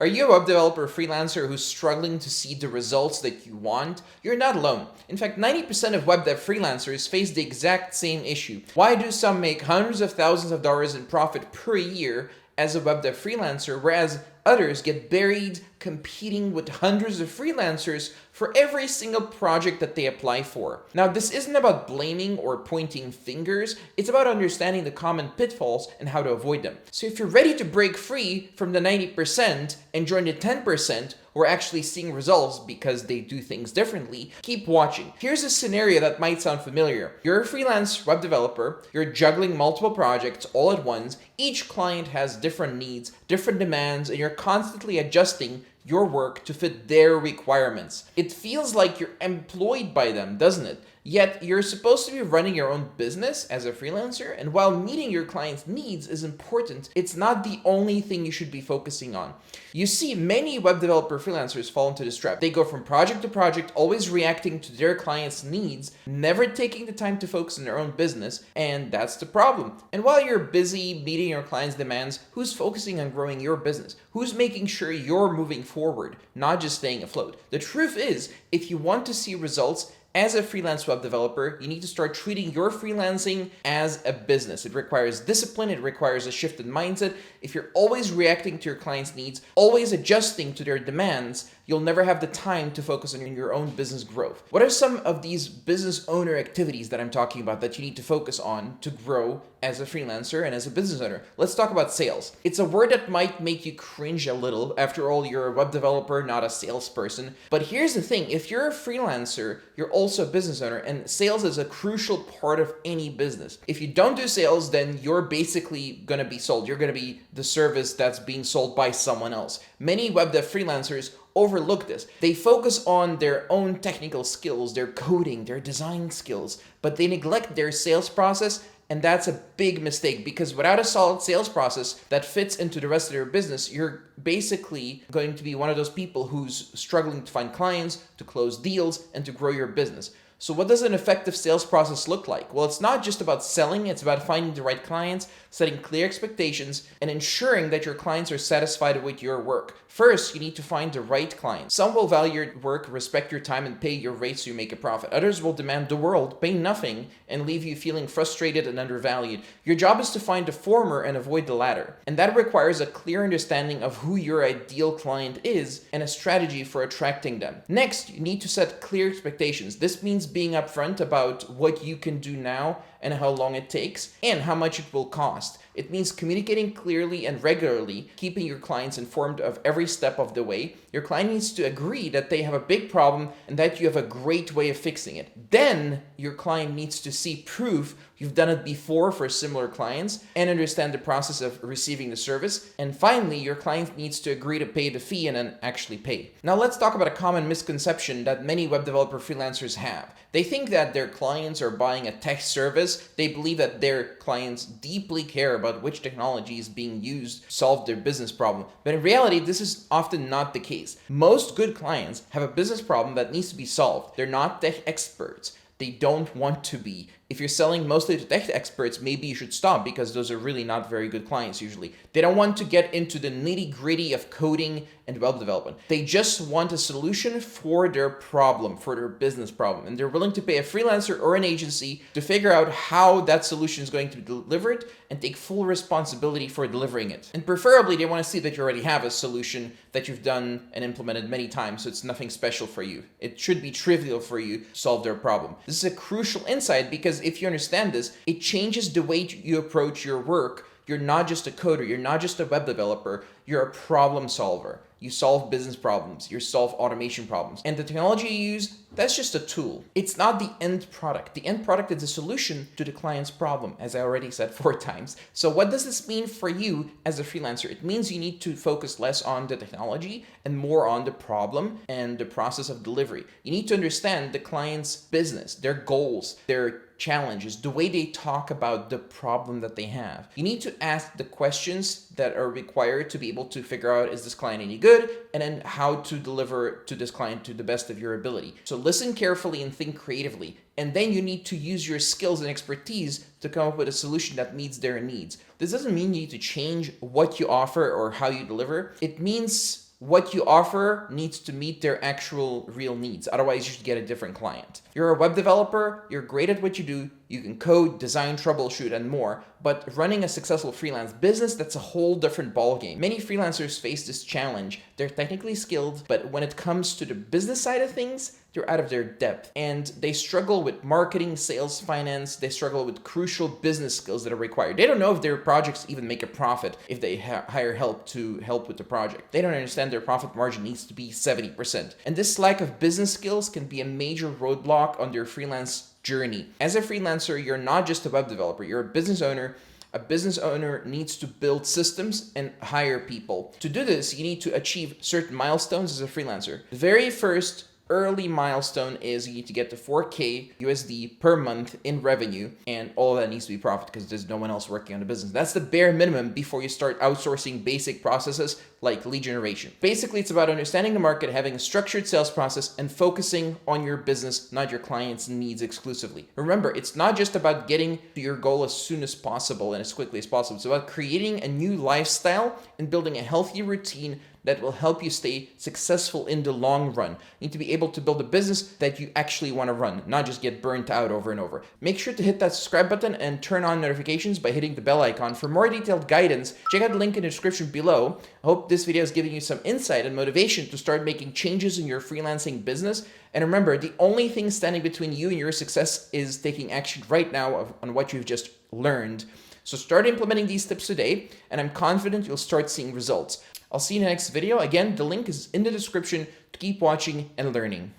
Are you a web developer freelancer who's struggling to see the results that you want? You're not alone. In fact, 90% of web dev freelancers face the exact same issue. Why do some make hundreds of thousands of dollars in profit per year as a web dev freelancer, whereas others get buried competing with hundreds of freelancers for every single project that they apply for? Now, this isn't about blaming or pointing fingers, it's about understanding the common pitfalls and how to avoid them. So if you're ready to break free from the 90% and join the 10% who are actually seeing results because they do things differently, keep watching. Here's a scenario that might sound familiar. You're a freelance web developer, you're juggling multiple projects all at once, each client has different needs, different demands, and you're constantly adjusting your work to fit their requirements. It feels like you're employed by them, doesn't it? Yet you're supposed to be running your own business as a freelancer, and while meeting your clients' needs is important, it's not the only thing you should be focusing on. You see, many web developer freelancers fall into this trap. They go from project to project, always reacting to their clients' needs, never taking the time to focus on their own business, and that's the problem. And while you're busy meeting your clients' demands, who's focusing on growing your business? Who's making sure you're moving forward, not just staying afloat? The truth is, if you want to see results, as a freelance web developer, you need to start treating your freelancing as a business. It requires discipline, it requires a shift in mindset. If you're always reacting to your clients' needs, always adjusting to their demands, you'll never have the time to focus on your own business growth. What are some of these business owner activities that I'm talking about that you need to focus on to grow as a freelancer and as a business owner? Let's talk about sales. It's a word that might make you cringe a little. After all, you're a web developer, not a salesperson. But here's the thing, if you're a freelancer, you're also a business owner, and sales is a crucial part of any business. If you don't do sales, then you're basically gonna be sold. You're gonna be the service that's being sold by someone else. Many web dev freelancers overlook this. They focus on their own technical skills, their coding, their design skills, but they neglect their sales process. And that's a big mistake, because without a solid sales process that fits into the rest of your business, you're basically going to be one of those people who's struggling to find clients, to close deals, and to grow your business. So what does an effective sales process look like? Well, it's not just about selling, it's about finding the right clients, setting clear expectations, and ensuring that your clients are satisfied with your work. First, you need to find the right clients. Some will value your work, respect your time, and pay your rate so you make a profit. Others will demand the world, pay nothing, and leave you feeling frustrated and undervalued. Your job is to find the former and avoid the latter. And that requires a clear understanding of who your ideal client is and a strategy for attracting them. Next, you need to set clear expectations. This means being upfront about what you can do now and how long it takes and how much it will cost. It means communicating clearly and regularly, keeping your clients informed of every step of the way. Your client needs to agree that they have a big problem and that you have a great way of fixing it. Then your client needs to see proof you've done it before for similar clients and understand the process of receiving the service. And finally, your client needs to agree to pay the fee and then actually pay. Now let's talk about a common misconception that many web developer freelancers have. They think that their clients are buying a tech service. They believe that their clients deeply care about which technology is being used to solve their business problem. But in reality, this is often not the case. Most good clients have a business problem that needs to be solved. They're not tech experts. They don't want to be. If you're selling mostly to tech experts, maybe you should stop, because those are really not very good clients usually. They don't want to get into the nitty-gritty of coding and web development. They just want a solution for their problem, for their business problem. And they're willing to pay a freelancer or an agency to figure out how that solution is going to be delivered and take full responsibility for delivering it. And preferably, they want to see that you already have a solution that you've done and implemented many times, so it's nothing special for you. It should be trivial for you to solve their problem. This is a crucial insight, because if you understand this, it changes the way you approach your work. You're not just a coder, you're not just a web developer, you're a problem solver. You solve business problems, you solve automation problems. And the technology you use, that's just a tool. It's not the end product. The end product is a solution to the client's problem, as I already said 4 times. So what does this mean for you as a freelancer? It means you need to focus less on the technology and more on the problem and the process of delivery. You need to understand the client's business, their goals, their challenges, the way they talk about the problem that they have. You need to ask the questions that are required to be able to figure out, is this client any good? And then how to deliver to this client to the best of your ability. So listen carefully and think creatively. And then you need to use your skills and expertise to come up with a solution that meets their needs. This doesn't mean you need to change what you offer or how you deliver. It means what you offer needs to meet their actual real needs. Otherwise, you should get a different client. You're a web developer, you're great at what you do, you can code, design, troubleshoot, and more, but running a successful freelance business, that's a whole different ballgame. Many freelancers face this challenge. They're technically skilled, but when it comes to the business side of things, they're out of their depth, and they struggle with marketing, sales, finance. They struggle with crucial business skills that are required. They don't know if their projects even make a profit if they hire help to help with the project. They don't understand their profit margin needs to be 70%. And this lack of business skills can be a major roadblock on their freelance journey. As a freelancer, you're not just a web developer, you're a business owner. A business owner needs to build systems and hire people. To do this, you need to achieve certain milestones as a freelancer. The very first early milestone is you need to get to 4K USD per month in revenue, and all of that needs to be profit because there's no one else working on the business. That's the bare minimum before you start outsourcing basic processes like lead generation. Basically, it's about understanding the market, having a structured sales process, and focusing on your business, not your clients' needs exclusively. Remember, it's not just about getting to your goal as soon as possible and as quickly as possible. It's about creating a new lifestyle and building a healthy routine that will help you stay successful in the long run. You need to be able to build a business that you actually want to run, not just get burnt out over and over. Make sure to hit that subscribe button and turn on notifications by hitting the bell icon. For more detailed guidance, check out the link in the description below. I hope this video is giving you some insight and motivation to start making changes in your freelancing business. And remember, the only thing standing between you and your success is taking action right now on what you've just learned. So start implementing these tips today, and I'm confident you'll start seeing results. I'll see you in the next video. Again, the link is in the description to keep watching and learning.